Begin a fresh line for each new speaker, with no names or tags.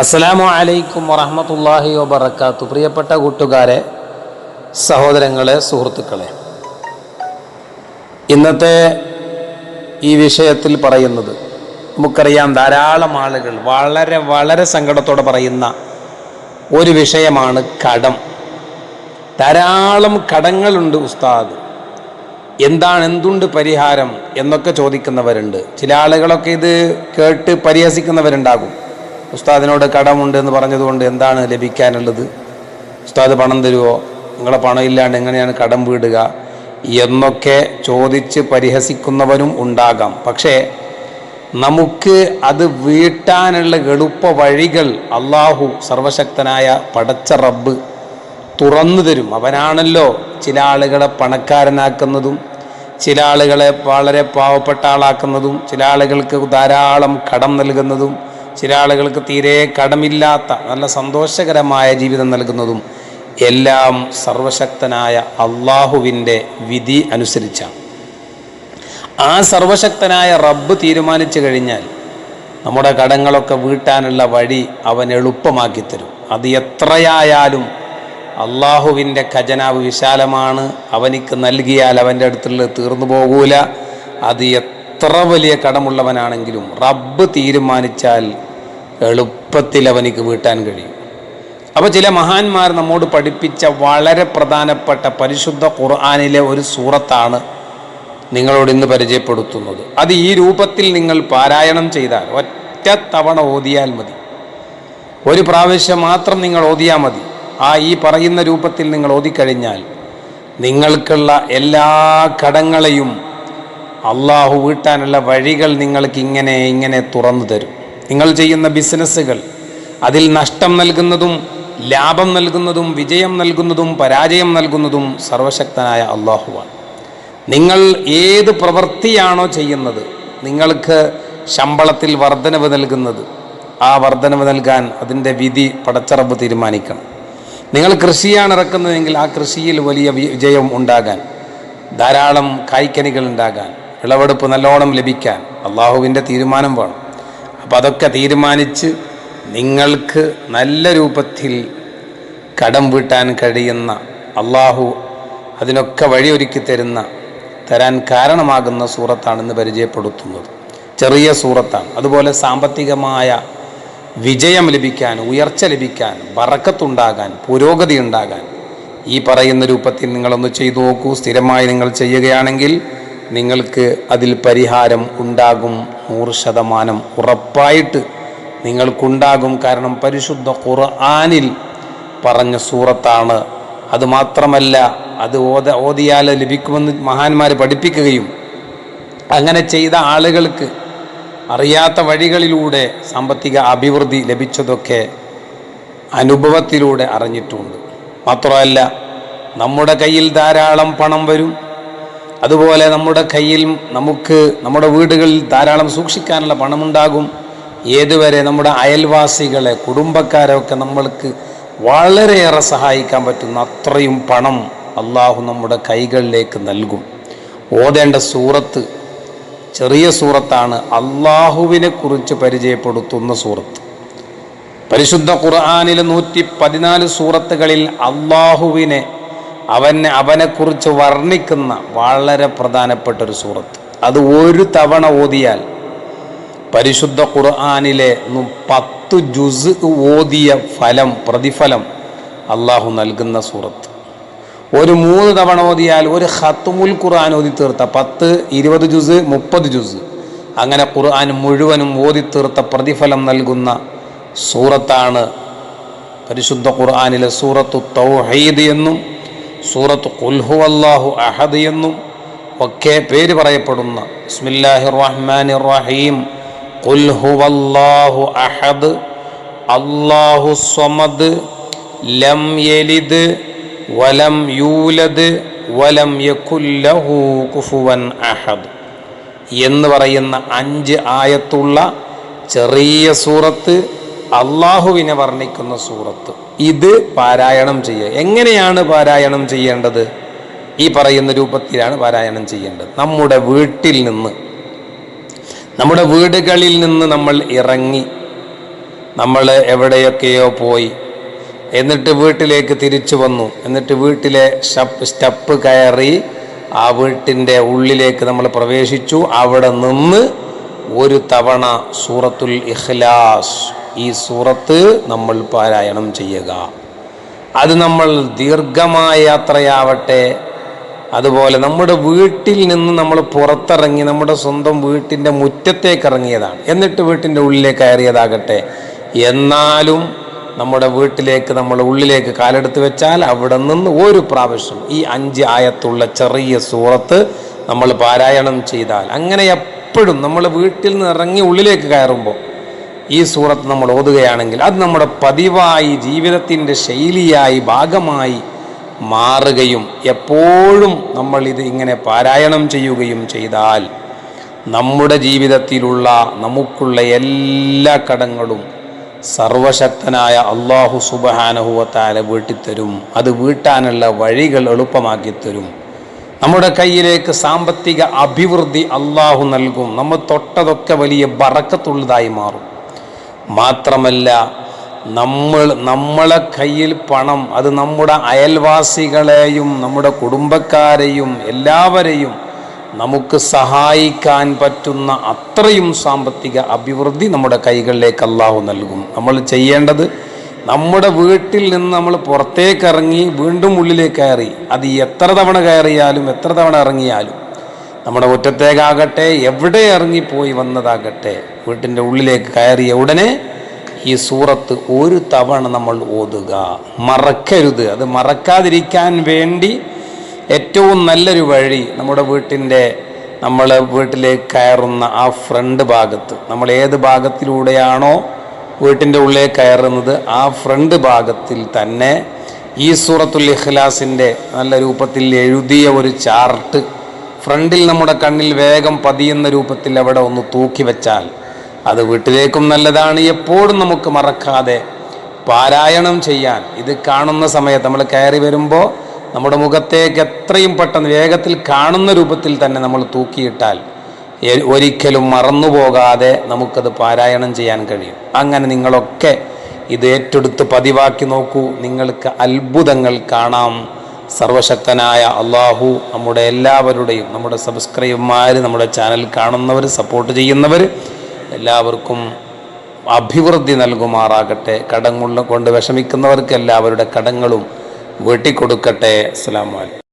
അസ്സലാമു അലൈക്കും വറഹ്മത്തുള്ളാഹി വബറകാത്തു. പ്രിയപ്പെട്ട കൂട്ടുകാരെ, സഹോദരങ്ങളെ, സുഹൃത്തുക്കളെ, ഇന്നത്തെ ഈ വിഷയത്തിൽ പറയുന്നത്, നമുക്കറിയാം ധാരാളം ആളുകൾ വളരെ വളരെ സങ്കടത്തോടെ പറയുന്ന ഒരു വിഷയമാണ് കടം. ധാരാളം കടങ്ങളുണ്ട് ഉസ്താദ്, എന്തുണ്ട് പരിഹാരം എന്നൊക്കെ ചോദിക്കുന്നവരുണ്ട്. ചില ആളുകളൊക്കെ ഇത് കേട്ട് പരിഹസിക്കുന്നവരുണ്ടാകും. ഉസ്താദിനോട് കടമുണ്ട് എന്ന് പറഞ്ഞതുകൊണ്ട് എന്താണ് ലഭിക്കാനുള്ളത്? ഉസ്താദ് പണം തരുമോ? നിങ്ങളെ പണം ഇല്ലാണ്ട് എങ്ങനെയാണ് കടം വീടുക എന്നൊക്കെ ചോദിച്ച് പരിഹസിക്കുന്നവരും ഉണ്ടാകാം. പക്ഷേ നമുക്ക് അത് വീട്ടാനുള്ള എളുപ്പ വഴികൾ അള്ളാഹു സർവശക്തനായ പടച്ച റബ്ബ് തുറന്നു തരും. അവനാണല്ലോ ചില ആളുകളെ പണക്കാരനാക്കുന്നതും ചില ആളുകളെ വളരെ പാവപ്പെട്ട ആളാക്കുന്നതും ചില ആളുകൾക്ക് ധാരാളം കടം നൽകുന്നതും ചില ആളുകൾക്ക് തീരെ കടമില്ലാത്ത നല്ല സന്തോഷകരമായ ജീവിതം നൽകുന്നതും എല്ലാം സർവശക്തനായ അള്ളാഹുവിൻ്റെ വിധി അനുസരിച്ചാണ്. ആ സർവശക്തനായ റബ്ബ് തീരുമാനിച്ചു കഴിഞ്ഞാൽ നമ്മുടെ കടങ്ങളൊക്കെ വീട്ടാനുള്ള വഴി അവൻ എളുപ്പമാക്കി തരും. അത് എത്രയായാലും അള്ളാഹുവിൻ്റെ ഖജനാവ് വിശാലമാണ്. അവനിക്ക് നൽകിയാൽ അവൻ്റെ അടുത്തുള്ളത് തീർന്നു പോകൂല. അത് എത്ര വലിയ കടമുള്ളവനാണെങ്കിലും റബ്ബ് തീരുമാനിച്ചാൽ എളുപ്പത്തിൽ അവനിക്ക് വീട്ടാൻ കഴിയും. അപ്പോൾ ചില മഹാന്മാർ നമ്മോട് പഠിപ്പിച്ച വളരെ പ്രധാനപ്പെട്ട പരിശുദ്ധ ഖുർആനിലെ ഒരു സൂറത്താണ് നിങ്ങളോട് ഇന്ന് പരിചയപ്പെടുത്തുന്നത്. അത് ഈ രൂപത്തിൽ നിങ്ങൾ പാരായണം ചെയ്താൽ, ഒറ്റ തവണ ഓതിയാൽ മതി, ഒരു പ്രാവശ്യം മാത്രം നിങ്ങൾ ഓതിയാൽ മതി. ഈ പറയുന്ന രൂപത്തിൽ നിങ്ങൾ ഓതിക്കഴിഞ്ഞാൽ നിങ്ങൾക്കുള്ള എല്ലാ കടങ്ങളെയും അള്ളാഹു വീട്ടാനുള്ള വഴികൾ നിങ്ങൾക്ക് ഇങ്ങനെ തുറന്നു തരും. നിങ്ങൾ ചെയ്യുന്ന ബിസിനസ്സുകൾ, അതിൽ നഷ്ടം നൽകുന്നതും ലാഭം നൽകുന്നതും വിജയം നൽകുന്നതും പരാജയം നൽകുന്നതും സർവശക്തനായ അള്ളാഹുവാണ്. നിങ്ങൾ ഏത് പ്രവൃത്തിയാണോ ചെയ്യുന്നത്, നിങ്ങൾക്ക് ശമ്പളത്തിൽ വർധനവ് നൽകുന്നത്, ആ വർധനവ് നൽകാൻ അതിൻ്റെ വിധി പടച്ച റബ്ബ് തീരുമാനിക്കണം. നിങ്ങൾ കൃഷിയാണ് ഇറക്കുന്നതെങ്കിൽ ആ കൃഷിയിൽ വലിയ വിജയം ഉണ്ടാകാൻ, ധാരാളം കായ്ക്കനികൾ ഉണ്ടാകാൻ, വിളവെടുപ്പ് നല്ലോണം ലഭിക്കാൻ അള്ളാഹുവിൻ്റെ തീരുമാനം വേണം. അപ്പം അതൊക്കെ തീരുമാനിച്ച് നിങ്ങൾക്ക് നല്ല രൂപത്തിൽ കടം വീട്ടാൻ കഴിയുന്ന, അള്ളാഹു അതിനൊക്കെ വഴിയൊരുക്കി തരാൻ കാരണമാകുന്ന സൂറത്താണെന്ന് പരിചയപ്പെടുത്തുന്നത്. ചെറിയ സൂറത്താണ്. അതുപോലെ സാമ്പത്തികമായ വിജയം ലഭിക്കാൻ, ഉയർച്ച ലഭിക്കാൻ, ബറക്കത്തുണ്ടാകാൻ, പുരോഗതി ഉണ്ടാകാൻ ഈ പറയുന്ന രൂപത്തിൽ നിങ്ങളൊന്ന് ചെയ്തു നോക്കൂ. സ്ഥിരമായി നിങ്ങൾ ചെയ്യുകയാണെങ്കിൽ നിങ്ങൾക്ക് അതിൽ പരിഹാരം ഉണ്ടാകും. 100% ഉറപ്പായിട്ട് നിങ്ങൾക്കുണ്ടാകും. കാരണം പരിശുദ്ധ ഖുർആനിൽ പറഞ്ഞ സൂറത്താണ്. അതുമാത്രമല്ല, അത് ഓതിയാൽ ലഭിക്കുമെന്ന് മഹാന്മാർ പഠിപ്പിക്കുകയും അങ്ങനെ ചെയ്ത ആളുകൾക്ക് അറിയാത്ത വഴികളിലൂടെ സാമ്പത്തിക അഭിവൃദ്ധി ലഭിച്ചതൊക്കെ അനുഭവത്തിലൂടെ അറിഞ്ഞിട്ടുണ്ട്. മാത്രമല്ല, നമ്മുടെ കയ്യിൽ ധാരാളം പണം വരും. അതുപോലെ നമ്മുടെ കയ്യിൽ നമ്മുടെ വീടുകളിൽ ധാരാളം സൂക്ഷിക്കാനുള്ള പണമുണ്ടാകും. ഏതുവരെ നമ്മുടെ അയൽവാസികളെ, കുടുംബക്കാരെയൊക്കെ നമ്മൾക്ക് വളരെയേറെ സഹായിക്കാൻ പറ്റുന്ന അത്രയും പണം അള്ളാഹു നമ്മുടെ കൈകളിലേക്ക് നൽകും. ഓതേണ്ട സൂറത്ത് ചെറിയ സൂറത്താണ്, അള്ളാഹുവിനെ കുറിച്ച് പരിചയപ്പെടുത്തുന്ന സൂറത്ത്. പരിശുദ്ധ ഖുർആനിലെ 114 സൂറത്തുകളിൽ അള്ളാഹുവിനെ, അവനെക്കുറിച്ച് വർണ്ണിക്കുന്ന വളരെ പ്രധാനപ്പെട്ടൊരു സൂറത്ത്. അത് ഒരു തവണ ഓതിയാൽ പരിശുദ്ധ ഖുർആനിലെ 10 ജുസ് ഓതിയ പ്രതിഫലം അള്ളാഹു നൽകുന്ന സൂറത്ത്. ഒരു 3 തവണ ഓതിയാൽ ഒരു ഖത്മുൽ ഖുർആൻ ഓതി തീർത്ത 10, 20 ജുസ്, 30 ജുസ്, അങ്ങനെ ഖുർആൻ മുഴുവനും ഓതി തീർത്ത പ്രതിഫലം നൽകുന്ന സൂറത്താണ് പരിശുദ്ധ ഖുർആനിലെ സൂറത്തു തൗഹീദ് എന്നും സൂറത്ത് ഖുൽ ഹുവല്ലാഹു അഹദ് എന്നും ഒക്കെ പേര് പറയപ്പെടുന്ന. ബിസ്മില്ലാഹിർ റഹ്മാനിർ റഹീം. ഖുൽ ഹുവല്ലാഹു അഹദ് അല്ലാഹു സ്വമദ് ലം യലിദ് വലം യൂലദ് വലം യകുൽ ലഹു കുഫുവൻ അഹദ് എന്ന് പറയുന്ന 5 ആയത്തുള്ള ചെറിയ സൂറത്ത്, അള്ളാഹുവിനെ വർണ്ണിക്കുന്ന സൂറത്ത്. ഇത് പാരായണം ചെയ്യുക. എങ്ങനെയാണ് പാരായണം ചെയ്യേണ്ടത്? ഈ പറയുന്ന രൂപത്തിലാണ് പാരായണം ചെയ്യേണ്ടത്. നമ്മുടെ വീടുകളിൽ നിന്ന് നമ്മൾ ഇറങ്ങി നമ്മൾ എവിടെയൊക്കെയോ പോയി, എന്നിട്ട് വീട്ടിലേക്ക് തിരിച്ചു വന്നു, എന്നിട്ട് വീട്ടിലെ സ്റ്റെപ്പ് കയറി ആ വീട്ടിൻ്റെ ഉള്ളിലേക്ക് നമ്മൾ പ്രവേശിച്ചു. അവിടെ നിന്ന് ഒരു തവണ സൂറത്തുൽ ഇഖ്ലാസ്, ഈ സൂറത്ത് നമ്മൾ പാരായണം ചെയ്യുക. അത് നമ്മൾ ദീർഘമായ യാത്രയാവട്ടെ, അതുപോലെ നമ്മുടെ വീട്ടിൽ നിന്ന് നമ്മൾ പുറത്തിറങ്ങി നമ്മുടെ സ്വന്തം വീട്ടിൻ്റെ മുറ്റത്തേക്ക് ഇറങ്ങിയതാണ്, എന്നിട്ട് വീട്ടിൻ്റെ ഉള്ളിലേക്ക് കയറിയതാകട്ടെ, എന്നാലും നമ്മുടെ വീട്ടിലേക്ക് നമ്മൾ ഉള്ളിലേക്ക് കാലെടുത്ത് വെച്ചാൽ അവിടെ നിന്ന് ഒരു പ്രാവശ്യം ഈ 5 ആയത്തുള്ള ചെറിയ സൂറത്ത് നമ്മൾ പാരായണം ചെയ്താൽ, അങ്ങനെ എപ്പോഴും നമ്മൾ വീട്ടിൽ നിന്ന് ഇറങ്ങി ഉള്ളിലേക്ക് കയറുമ്പോൾ ഈ സൂറത്ത് നമ്മൾ ഓതുകയാണെങ്കിൽ അത് നമ്മുടെ പതിവായി ജീവിതത്തിൻ്റെ ശൈലിയായി ഭാഗമായി മാറുകയും എപ്പോഴും നമ്മൾ ഇത് ഇങ്ങനെ പാരായണം ചെയ്യുകയും ചെയ്താൽ നമ്മുടെ ജീവിതത്തിലുള്ള നമുക്കുള്ള എല്ലാ കടങ്ങളും സർവശക്തനായ അല്ലാഹു സുബ്ഹാനഹു വ തആല വീട്ടിത്തരും. അത് വീട്ടാനുള്ള വഴികൾ എളുപ്പമാക്കി തരും. നമ്മുടെ കയ്യിലേക്ക് സാമ്പത്തിക അഭിവൃദ്ധി അല്ലാഹു നൽകും. നമ്മൾ തൊട്ടതൊക്കെ വലിയ ബറക്കത്തുള്ളതായി മാറും. മാത്രമല്ല, നമ്മളെ കയ്യിൽ പണം, അത് നമ്മുടെ അയൽവാസികളെയും നമ്മുടെ കുടുംബക്കാരെയും എല്ലാവരെയും നമുക്ക് സഹായിക്കാൻ പറ്റുന്ന അത്രയും സാമ്പത്തിക അഭിവൃദ്ധി നമ്മുടെ കൈകളിലേക്ക് അല്ലാഹു നൽകും. നമ്മൾ ചെയ്യേണ്ടത്, നമ്മുടെ വീട്ടിൽ നിന്ന് നമ്മൾ പുറത്തേക്ക് ഇറങ്ങി വീണ്ടും ഉള്ളിലേക്ക് കയറി, അത് എത്ര തവണ കയറിയാലും എത്ര തവണ ഇറങ്ങിയാലും, നമ്മുടെ മുറ്റത്തേക്കാകട്ടെ എവിടെ ഇറങ്ങിപ്പോയി വന്നതാകട്ടെ, വീട്ടിൻ്റെ ഉള്ളിലേക്ക് കയറിയ ഉടനെ ഈ സൂറത്ത് ഒരു തവണ നമ്മൾ ഓതുക, മറക്കരുത്. അത് മറക്കാതിരിക്കാൻ വേണ്ടി ഏറ്റവും നല്ലൊരു വഴി, നമ്മുടെ നമ്മൾ വീട്ടിലേക്ക് കയറുന്ന ആ ഫ്രണ്ട് ഭാഗത്ത്, നമ്മൾ ഏത് ഭാഗത്തിലൂടെയാണോ വീട്ടിൻ്റെ ഉള്ളിലേക്ക് കയറുന്നത് ആ ഫ്രണ്ട് ഭാഗത്തിൽ തന്നെ ഈ സൂറത്തുൽ ഇഖ്ലാസിൻ്റെ നല്ല രൂപത്തിൽ എഴുതിയ ഒരു ചാർട്ട് ഫ്രണ്ടിൽ നമ്മുടെ കണ്ണിൽ വേഗം പതിയുന്ന രൂപത്തിൽ അവിടെ ഒന്ന് തൂക്കി വെച്ചാൽ അത് വീട്ടിലേക്കും നല്ലതാണ്. എപ്പോഴും നമുക്ക് മറക്കാതെ പാരായണം ചെയ്യാൻ ഇത് കാണുന്ന സമയത്ത് നമ്മൾ കയറി വരുമ്പോൾ നമ്മുടെ മുഖത്തേക്ക് എത്രയും പെട്ടെന്ന് വേഗത്തിൽ കാണുന്ന രൂപത്തിൽ തന്നെ നമ്മൾ തൂക്കിയിട്ടാൽ ഒരിക്കലും മറന്നുപോകാതെ നമുക്കത് പാരായണം ചെയ്യാൻ കഴിയും. അങ്ങനെ നിങ്ങളൊക്കെ ഇത് ഏറ്റെടുത്ത് പതിവാക്കി നോക്കൂ, നിങ്ങൾക്ക് അത്ഭുതങ്ങൾ കാണാം. സർവശക്തനായ അല്ലാഹു നമ്മുടെ എല്ലാവരുടെയും, നമ്മുടെ സബ്സ്ക്രൈബർമാർ, നമ്മുടെ ചാനൽ കാണുന്നവർ, സപ്പോർട്ട് ചെയ്യുന്നവർ എല്ലാവർക്കും അഭിവൃദ്ധി നൽകുമാറാകട്ടെ. കടങ്ങൾ കൊണ്ട് വിഷമിക്കുന്നവർക്ക് എല്ലാവരുടെ കടങ്ങളും വീട്ടിക്കൊടുക്കട്ടെ. അസ്സലാമു അലൈക്കും.